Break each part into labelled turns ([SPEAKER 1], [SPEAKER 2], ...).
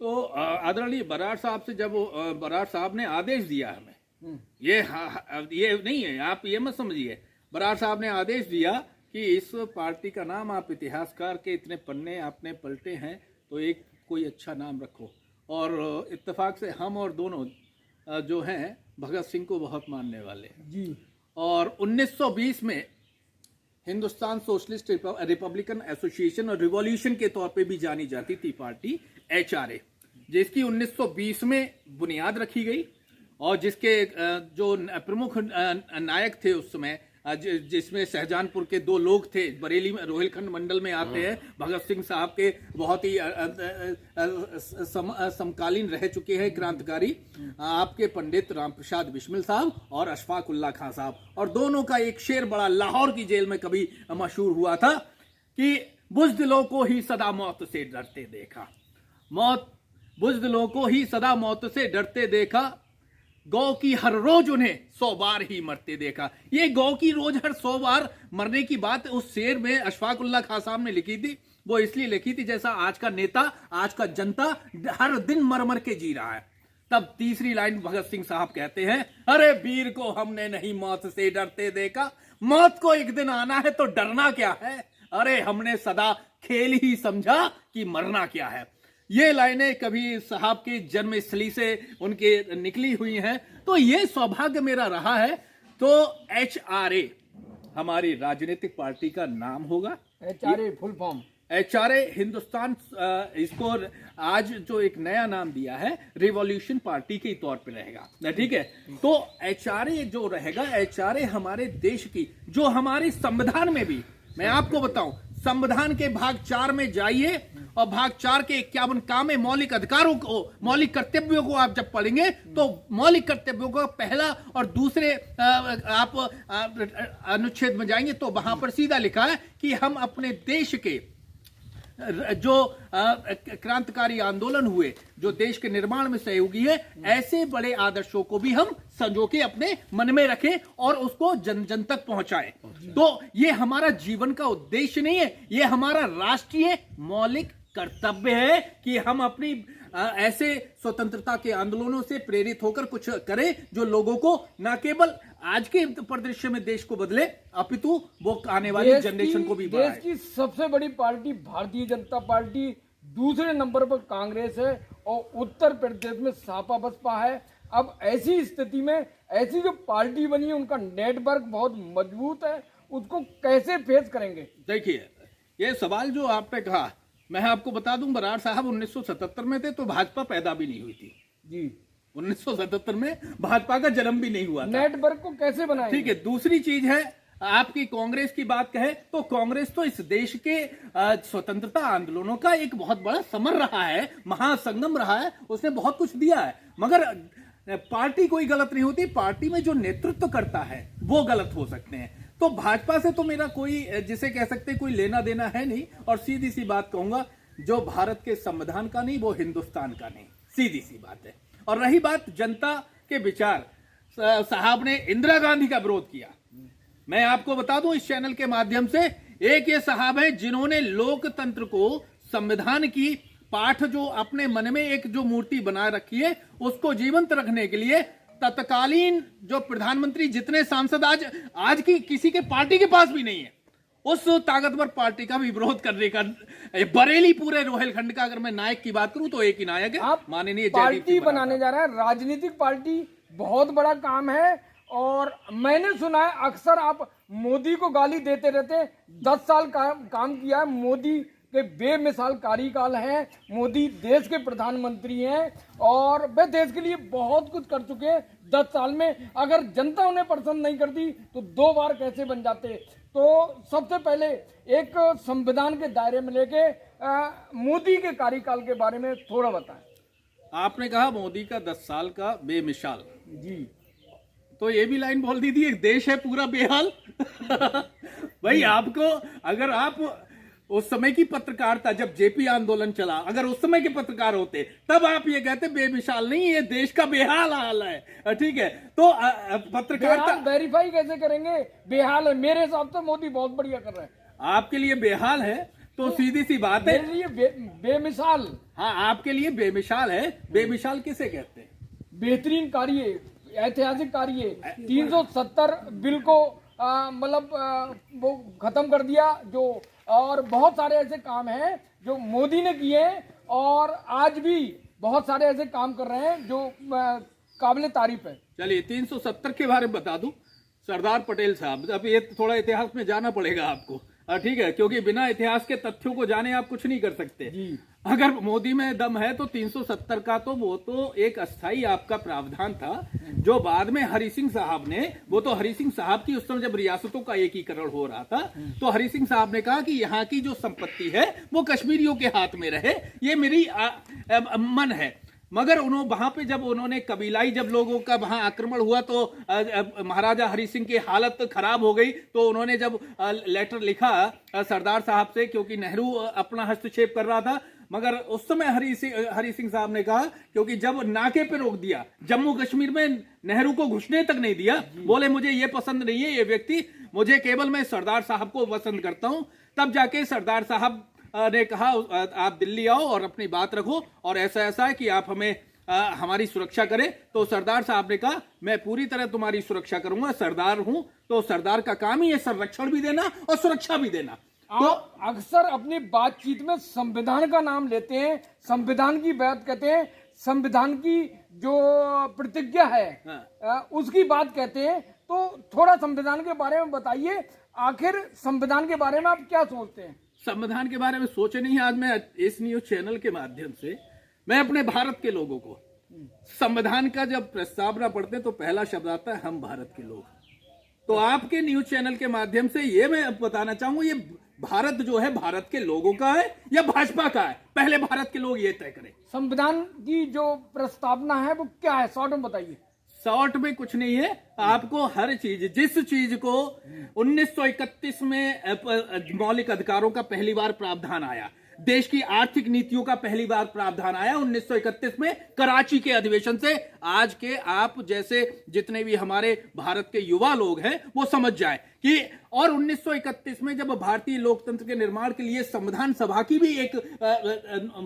[SPEAKER 1] तो आदरणीय बराड़ साहब से जब बराड़ साहब ने आदेश दिया हमें, ये नहीं है, आप ये मत समझिए, बराड़ साहब ने आदेश दिया कि इस पार्टी का नाम आप इतिहासकार के इतने पन्ने आपने पलटे हैं तो एक कोई अच्छा नाम रखो। और इत्तेफाक से हम और दोनों जो हैं भगत सिंह को बहुत मानने वाले हैं
[SPEAKER 2] जी।
[SPEAKER 1] और 1920 में हिंदुस्तान सोशलिस्ट रिपब्लिकन एसोसिएशन और रिवॉल्यूशन के तौर पे भी जानी जाती थी पार्टी HRA, जिसकी 1920 में बुनियाद रखी गई और जिसके जो प्रमुख नायक थे उस समय, जिसमें शाहजहानपुर के 2 लोग थे, बरेली में रोहिलखंड मंडल में आते हैं, भगत सिंह साहब के बहुत ही समकालीन रह चुके हैं क्रांतिकारी, आपके पंडित राम प्रसाद बिस्मिल साहब और अशफाक उल्लाह खां साहब। और दोनों का एक शेर बड़ा लाहौर की जेल में कभी मशहूर हुआ था कि बुज़दिलों को ही सदा मौत से डरते देखा, बुज़दिलों को ही सदा मौत से डरते देखा, गौ की हर रोज उन्हें 100 बार ही मरते देखा। ये गौ की रोज हर 100 बार मरने की बात उस शेर में अशफाक उल्लाह खां साहब ने लिखी थी। वो इसलिए लिखी थी जैसा आज का नेता, आज का जनता हर दिन मर मर के जी रहा है। तब तीसरी लाइन भगत सिंह साहब कहते हैं, अरे वीर को हमने नहीं मौत से डरते देखा, मौत को एक दिन आना है तो डरना क्या है, अरे हमने सदा खेल ही समझा कि मरना क्या है। ये लाइनें कभी साहब की जन्मस्थली से उनके निकली हुई हैं। तो ये सौभाग्य मेरा रहा है। तो HRA हमारी राजनीतिक पार्टी का नाम होगा।
[SPEAKER 2] HRA full form
[SPEAKER 1] HRA Hindustan, इसको आज जो एक नया नाम दिया है रिवॉल्यूशन पार्टी के तौर पे रहेगा, ठीक है। तो HRA जो रहेगा, HRA हमारे देश की, जो हमारे संविधान में भी, मैं आपको बताऊं, संविधान के भाग 4 में जाइए और भाग 4 के 51 काम मौलिक अधिकारों को, मौलिक कर्तव्यों को आप जब पढ़ेंगे तो मौलिक कर्तव्यों का पहला और दूसरे आप अनुच्छेद में जाएंगे तो वहां पर सीधा लिखा है कि हम अपने देश के जो क्रांतिकारी आंदोलन हुए, जो देश के निर्माण में सहयोगी है, ऐसे बड़े आदर्शों को भी हम संजो के अपने मन में रखें और उसको जन जन तक पहुंचाएं। तो ये हमारा जीवन का उद्देश्य नहीं है, ये हमारा राष्ट्रीय मौलिक कर्तव्य है कि हम अपनी ऐसे स्वतंत्रता के आंदोलनों से प्रेरित होकर कुछ करें जो लोगों को न केवल आज के परिदृश्य में देश को बदले, अपितु वो आने वाली जनरेशन को भी बढ़ाए।
[SPEAKER 2] देश की सबसे बड़ी पार्टी भारतीय जनता पार्टी, दूसरे नंबर पर कांग्रेस है और उत्तर प्रदेश में सपा बसपा है। अब ऐसी स्थिति में ऐसी जो पार्टी बनी है उनका नेटवर्क बहुत मजबूत है, उसको कैसे फेस करेंगे?
[SPEAKER 1] देखिए, ये सवाल जो आपने कहा, मैं आपको बता दूं, बराड़ साहब 1977 में थे तो भाजपा पैदा भी नहीं हुई थी
[SPEAKER 2] जी।
[SPEAKER 1] 1977 में भाजपा का जन्म भी नहीं हुआ था।
[SPEAKER 2] नेटवर्क को कैसे बनाएंगे?
[SPEAKER 1] ठीक है। दूसरी चीज है, आपकी कांग्रेस की बात कहे तो कांग्रेस तो इस देश के स्वतंत्रता आंदोलनों का एक बहुत बड़ा समर रहा है, महासंगम रहा है, उसने बहुत कुछ दिया है। मगर पार्टी कोई गलत नहीं होती, पार्टी में जो नेतृत्व करता है वो गलत हो सकते हैं। तो भाजपा से तो मेरा कोई, जिसे कह सकते कोई लेना देना है नहीं। और सीधी सी बात कहूंगा, जो भारत के संविधान का नहीं वो हिंदुस्तान का नहीं, सीधी सी बात है। और रही बात जनता के विचार, साहब ने इंदिरा गांधी का विरोध किया। मैं आपको बता दूं इस चैनल के माध्यम से, एक ये साहब है जिन्होंने लोकतंत्र को, संविधान की पाठ जो अपने मन में एक जो मूर्ति बना रखी है उसको जीवंत रखने के लिए तत्कालीन जो प्रधानमंत्री, जितने सांसद आज की किसी के पार्टी के पास भी नहीं है, उस ताकतवर पार्टी का भी विरोध करने का, बरेली पूरे रोहिलखंड का अगर मैं नायक की बात करूं तो एक ही नायक है, माननीय
[SPEAKER 2] पार्टी बनाने जा रहा है। राजनीतिक पार्टी बहुत बड़ा काम है और मैंने सुना है अक्सर आप मोदी को गाली देते रहते। 10 साल काम किया है, मोदी के बेमिसाल कार्यकाल है, मोदी देश के प्रधानमंत्री हैं और वे देश के लिए बहुत कुछ कर चुके हैं। 10 साल में अगर जनता उन्हें पसंद नहीं करती तो 2 बार कैसे बन जाते। तो सबसे पहले एक संविधान के दायरे में लेके मोदी के कार्यकाल के बारे में थोड़ा बताएं।
[SPEAKER 1] आपने कहा मोदी का 10 साल का बेमिसाल
[SPEAKER 2] जी,
[SPEAKER 1] तो ये भी लाइन बोल दी थी, एक देश है पूरा बेहाल। भाई आपको, अगर आप उस समय की पत्रकारिता, जब जेपी आंदोलन चला, अगर उस समय के पत्रकार होते तब आप ये कहते बेमिसाल नहीं, ये देश का बेहाल हाल है, ठीक है। तो पत्रकारिता
[SPEAKER 2] वेरीफाई कैसे करेंगे? बेहाल है, मेरे हिसाब से मोदी बहुत बढ़िया कर रहा है।
[SPEAKER 1] आपके लिए बेहाल है तो सीधी सी बात है,
[SPEAKER 2] मेरे लिए बेमिसाल।
[SPEAKER 1] हाँ, आपके लिए बेमिसाल है। बेमिसाल किसे कहते हैं?
[SPEAKER 2] बेहतरीन कार्य, ऐतिहासिक कार्य, 370 बिल को मतलब वो खत्म कर दिया जो, और बहुत सारे ऐसे काम हैं जो मोदी ने किए हैं और आज भी बहुत सारे ऐसे काम कर रहे हैं जो काबिल तारीफ है।
[SPEAKER 1] चलिए 370 के बारे में बता दूं। सरदार पटेल साहब, अब ये थोड़ा इतिहास में जाना पड़ेगा आपको, ठीक है, क्योंकि बिना इतिहास के तथ्यों को जाने आप कुछ नहीं कर सकते
[SPEAKER 2] जी।
[SPEAKER 1] अगर मोदी में दम है तो 370 का तो वो तो एक अस्थाई आपका प्रावधान था, जो बाद में हरि सिंह साहब ने, वो तो हरि सिंह साहब की उस समय जब रियासतों का एकीकरण हो रहा था तो हरि सिंह साहब ने कहा कि यहाँ की जो संपत्ति है वो कश्मीरियों के हाथ में रहे, ये मेरी मन है। मगर उन्होंने वहां पे जब उन्होंने कबीलाई जब लोगों का वहां आक्रमण हुआ तो महाराजा हरि सिंह की हालत खराब हो गई, तो उन्होंने जब लेटर लिखा सरदार साहब से, क्योंकि नेहरू अपना हस्तक्षेप कर रहा था, मगर उस समय हरि सिंह साहब ने कहा, क्योंकि जब नाके पे रोक दिया, जम्मू कश्मीर में नेहरू को घुसने तक नहीं दिया, बोले मुझे ये पसंद नहीं है ये व्यक्ति, मुझे केवल मैं सरदार साहब को पसंद करता हूं, तब जाके सरदार साहब ने कहा आप दिल्ली आओ और अपनी बात रखो और ऐसा ऐसा है कि आप हमें हमारी सुरक्षा करें। तो सरदार साहब ने कहा मैं पूरी तरह तुम्हारी सुरक्षा करूंगा, सरदार हूं तो सरदार का काम ही है संरक्षण भी देना और सुरक्षा भी देना।
[SPEAKER 2] तो अक्सर अपनी बातचीत में संविधान का नाम लेते हैं, संविधान की बात कहते हैं, संविधान की जो प्रतिज्ञा है उसकी बात कहते हैं। तो थोड़ा संविधान के बारे में बताइए, आखिर संविधान के बारे में आप क्या सोचते हैं?
[SPEAKER 1] संविधान के बारे में सोचे नहीं, आज मैं इस न्यूज चैनल के माध्यम से मैं अपने भारत के लोगों को संविधान का जब प्रस्तावना पढ़ते हैं तो पहला शब्द आता है हम भारत के लोग। तो आपके न्यूज चैनल के माध्यम से ये मैं बताना चाहूंगा, ये भारत जो है भारत के लोगों का है या भाजपा का है? पहले भारत के लोग ये तय करें।
[SPEAKER 2] संविधान की जो प्रस्तावना है वो क्या है, शॉर्ट में बताइए।
[SPEAKER 1] शॉर्ट में कुछ नहीं है, आपको हर चीज, जिस चीज को 1931 में मौलिक अधिकारों का पहली बार प्रावधान आया, देश की आर्थिक नीतियों का पहली बार प्रावधान आया 1931 में कराची के अधिवेशन से। आज के आप जैसे जितने भी हमारे भारत के युवा लोग हैं वो समझ जाए कि, और 1931 में जब भारतीय लोकतंत्र के निर्माण के लिए संविधान सभा की भी एक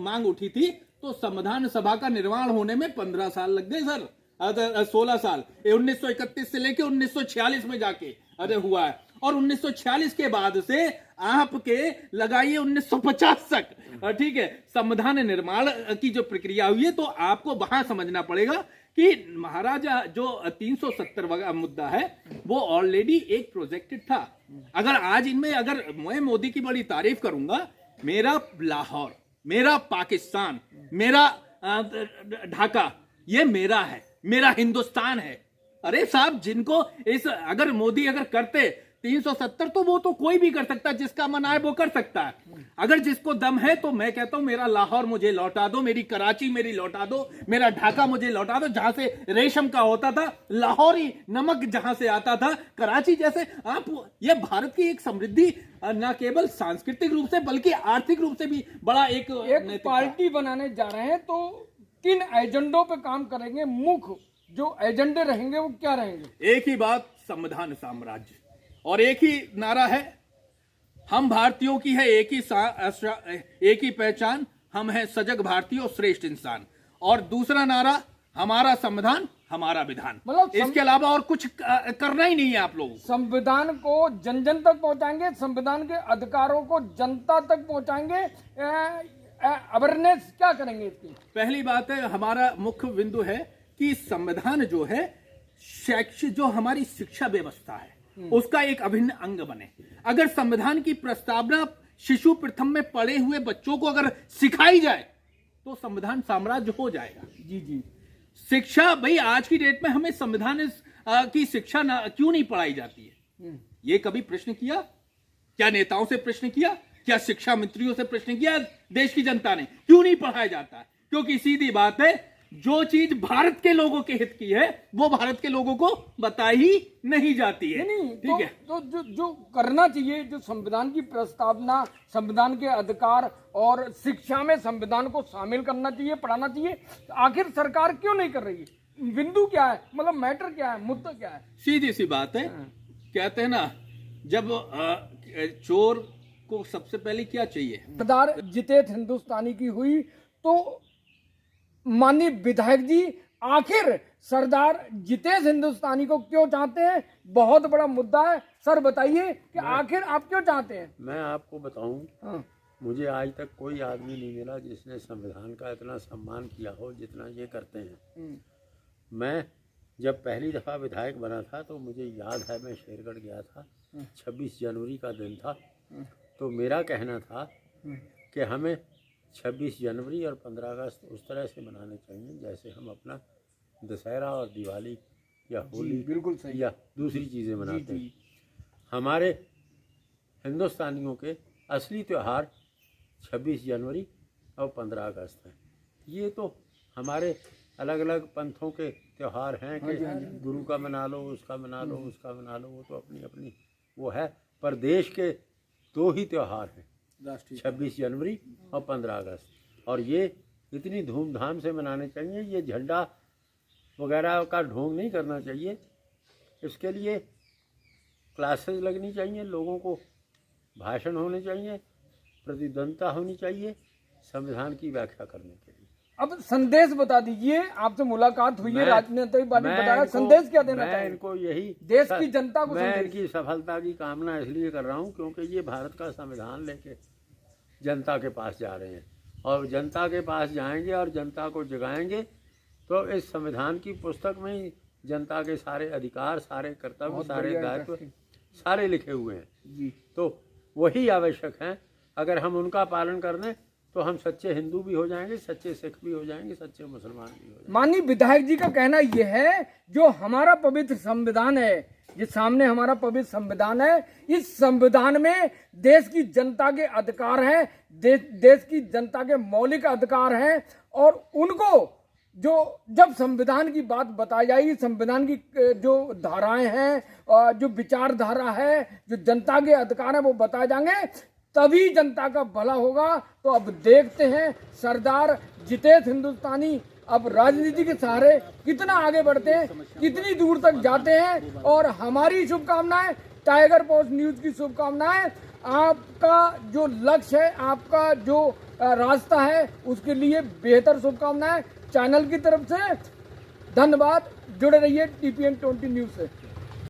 [SPEAKER 1] मांग उठी थी, तो संविधान सभा का निर्माण होने में 15 साल लग गए सर, 16 साल, 1931 से लेके 1946 में जाके अरे हुआ है, और 1946 के बाद से आपके लगाइए 1950 तक, ठीक है, संविधान निर्माण की जो प्रक्रिया हुई है। तो आपको वहां समझना पड़ेगा कि महाराजा जो 370 मुद्दा है वो ऑलरेडी एक प्रोजेक्टेड था। अगर आज इनमें, अगर मैं मोदी की बड़ी तारीफ करूंगा, मेरा लाहौर, मेरा पाकिस्तान, मेरा ढाका, ये मेरा है, मेरा हिंदुस्तान है। अरे साहब, जिनको इस, अगर मोदी अगर करते 370 तो वो तो कोई भी कर सकता है, जिसका मन आए वो कर सकता है। अगर जिसको दम है तो मैं कहता हूं मेरा लाहौर मुझे लौटा दो, मेरी कराची मेरी लौटा दो, मेरा ढाका मुझे लौटा दो, जहां से रेशम का होता था, लाहौरी नमक जहां से आता था, कराची जैसे आप, ये भारत की एक समृद्धि न केवल सांस्कृतिक रूप से बल्कि आर्थिक रूप से भी बड़ा एक
[SPEAKER 2] पार्टी बनाने जा रहे हैं, तो किन एजेंडों पे काम करेंगे? मुख्य जो एजेंडे रहेंगे वो क्या रहेंगे?
[SPEAKER 1] एक ही बात, संविधान साम्राज्य, और एक ही नारा है, हम भारतीयों की है एक ही पहचान, हम हैं सजग भारतीय और श्रेष्ठ इंसान। और दूसरा नारा, हमारा संविधान हमारा विधान। मतलब इसके अलावा और कुछ करना ही नहीं है आप लोगों।
[SPEAKER 2] संविधान को जन जन तक पहुंचाएंगे, संविधान के अधिकारों को जनता तक पहुंचाएंगे। अवेयरनेस क्या करेंगे इसकी?
[SPEAKER 1] पहली बात है, हमारा मुख्य बिंदु है कि संविधान जो है शैक्षिक, जो हमारी शिक्षा व्यवस्था है उसका एक अभिन्न अंग बने। अगर संविधान की प्रस्तावना शिशु प्रथम में पढ़े हुए बच्चों को अगर सिखाई जाए तो संविधान साम्राज्य हो जाएगा।
[SPEAKER 2] जी जी।
[SPEAKER 1] शिक्षा, भाई आज की डेट में हमें संविधान की शिक्षा क्यों नहीं पढ़ाई जाती है? ये कभी प्रश्न किया? क्या नेताओं से प्रश्न किया? क्या शिक्षा मंत्रियों से प्रश्न किया? देश की जनता ने क्यों नहीं पढ़ाया जाता है? क्योंकि सीधी बात है, जो चीज भारत के लोगों के हित की है वो भारत के लोगों को बताई ही नहीं जाती है।
[SPEAKER 2] नहीं,
[SPEAKER 1] ठीक है,
[SPEAKER 2] तो जो करना चाहिए, जो संविधान की प्रस्तावना, संविधान के अधिकार और शिक्षा में संविधान को शामिल करना चाहिए, पढ़ाना चाहिए। आखिर सरकार क्यों नहीं कर रही है? बिंदु क्या है, मतलब मैटर क्या है, मुद्दा क्या है?
[SPEAKER 1] सीधी सी बात है, कहते हैं ना, जब चोर को सबसे पहले क्या चाहिए?
[SPEAKER 2] सरदार जितेत हिंदुस्तानी की हुई तो माननीय विधायक जी आखिर सरदार जितेश हिंदुस्तानी को क्यों चाहते हैं? बहुत बड़ा मुद्दा है सर, बताइए कि आखिर आप क्यों चाहते हैं?
[SPEAKER 3] मैं आपको बताऊं,
[SPEAKER 2] हाँ,
[SPEAKER 3] मुझे आज तक कोई आदमी नहीं मिला जिसने संविधान का इतना सम्मान किया हो जितना ये करते हैं। मैं जब पहली दफ़ा विधायक बना था तो मुझे याद है मैं शेरगढ़ गया था, 26 जनवरी का दिन था। तो मेरा कहना था कि हमें 26 जनवरी और 15 अगस्त उस तरह से मनाने चाहिए जैसे हम अपना दशहरा और दिवाली या होली
[SPEAKER 2] बिल्कुल सही
[SPEAKER 3] या दूसरी चीज़ें मनाते हैं। हमारे हिंदुस्तानियों के असली त्यौहार 26 जनवरी और 15 अगस्त हैं। ये तो हमारे अलग अलग पंथों के त्यौहार हैं कि गुरु का मना लो, उसका मना लो, उसका मना लो, वो तो अपनी अपनी वो है। पर देश के दो ही त्यौहार हैं,
[SPEAKER 1] राष्ट्रीय
[SPEAKER 3] 26 जनवरी और 15 अगस्त, और ये इतनी धूमधाम से मनाने चाहिए। ये झंडा वगैरह का ढोंग नहीं करना चाहिए। इसके लिए क्लासेस लगनी चाहिए, लोगों को भाषण होने चाहिए, प्रतिद्वंद्विता होनी चाहिए संविधान की व्याख्या करने के लिए।
[SPEAKER 2] अब संदेश बता दीजिए, आपसे मुलाकात हुई है,
[SPEAKER 3] मैं-
[SPEAKER 2] राजनीतिक पार्टी
[SPEAKER 3] मैं
[SPEAKER 2] बताया,
[SPEAKER 3] इनको-
[SPEAKER 2] संदेश क्या देना
[SPEAKER 3] मैं
[SPEAKER 2] चाहिए
[SPEAKER 3] इनको यही
[SPEAKER 2] देश की जनता को?
[SPEAKER 3] मैं
[SPEAKER 2] संदेश
[SPEAKER 3] इनकी सफलता की कामना इसलिए कर रहा हूँ क्योंकि ये भारत का संविधान लेके जनता के पास जा रहे हैं, और जनता के पास जाएंगे और जनता को जगाएंगे तो इस संविधान की पुस्तक में ही जनता के सारे अधिकार, सारे कर्तव्य,
[SPEAKER 2] बहुत
[SPEAKER 3] सारे
[SPEAKER 2] बढ़िया,
[SPEAKER 3] दायित्व
[SPEAKER 2] इंटरेस्टिंग।
[SPEAKER 3] सारे लिखे हुए हैं।
[SPEAKER 2] जी,
[SPEAKER 3] तो वही आवश्यक हैं। अगर हम उनका पालन कर लें तो हम सच्चे हिंदू भी हो जाएंगे, सच्चे सिख भी हो जाएंगे, सच्चे मुसलमान भी हो जाएंगे।
[SPEAKER 2] माननीय विधायक जी का कहना यह है, जो हमारा पवित्र संविधान है, जिस सामने हमारा पवित्र संविधान है, इस संविधान में देश की जनता के अधिकार हैं, देश की जनता के मौलिक अधिकार हैं, और उनको जो जब संविधान की बात बताई जाएगी, संविधान की जो धाराएं हैं और जो विचारधारा है, जो जनता के अधिकार हैं, वो बताए जाएंगे, तभी जनता का भला होगा। तो अब देखते हैं सरदार जितेश हिंदुस्तानी अब राजनीति के सहारे कितना आगे बढ़ते हैं, कितनी दूर तक जाते हैं। और हमारी शुभकामनाएं, टाइगर पोस्ट न्यूज की शुभकामनाएं। आपका जो लक्ष्य है, आपका जो रास्ता है, उसके लिए बेहतर शुभकामनाएं चैनल की तरफ से। धन्यवाद, जुड़े रहिए TPN 20 न्यूज से।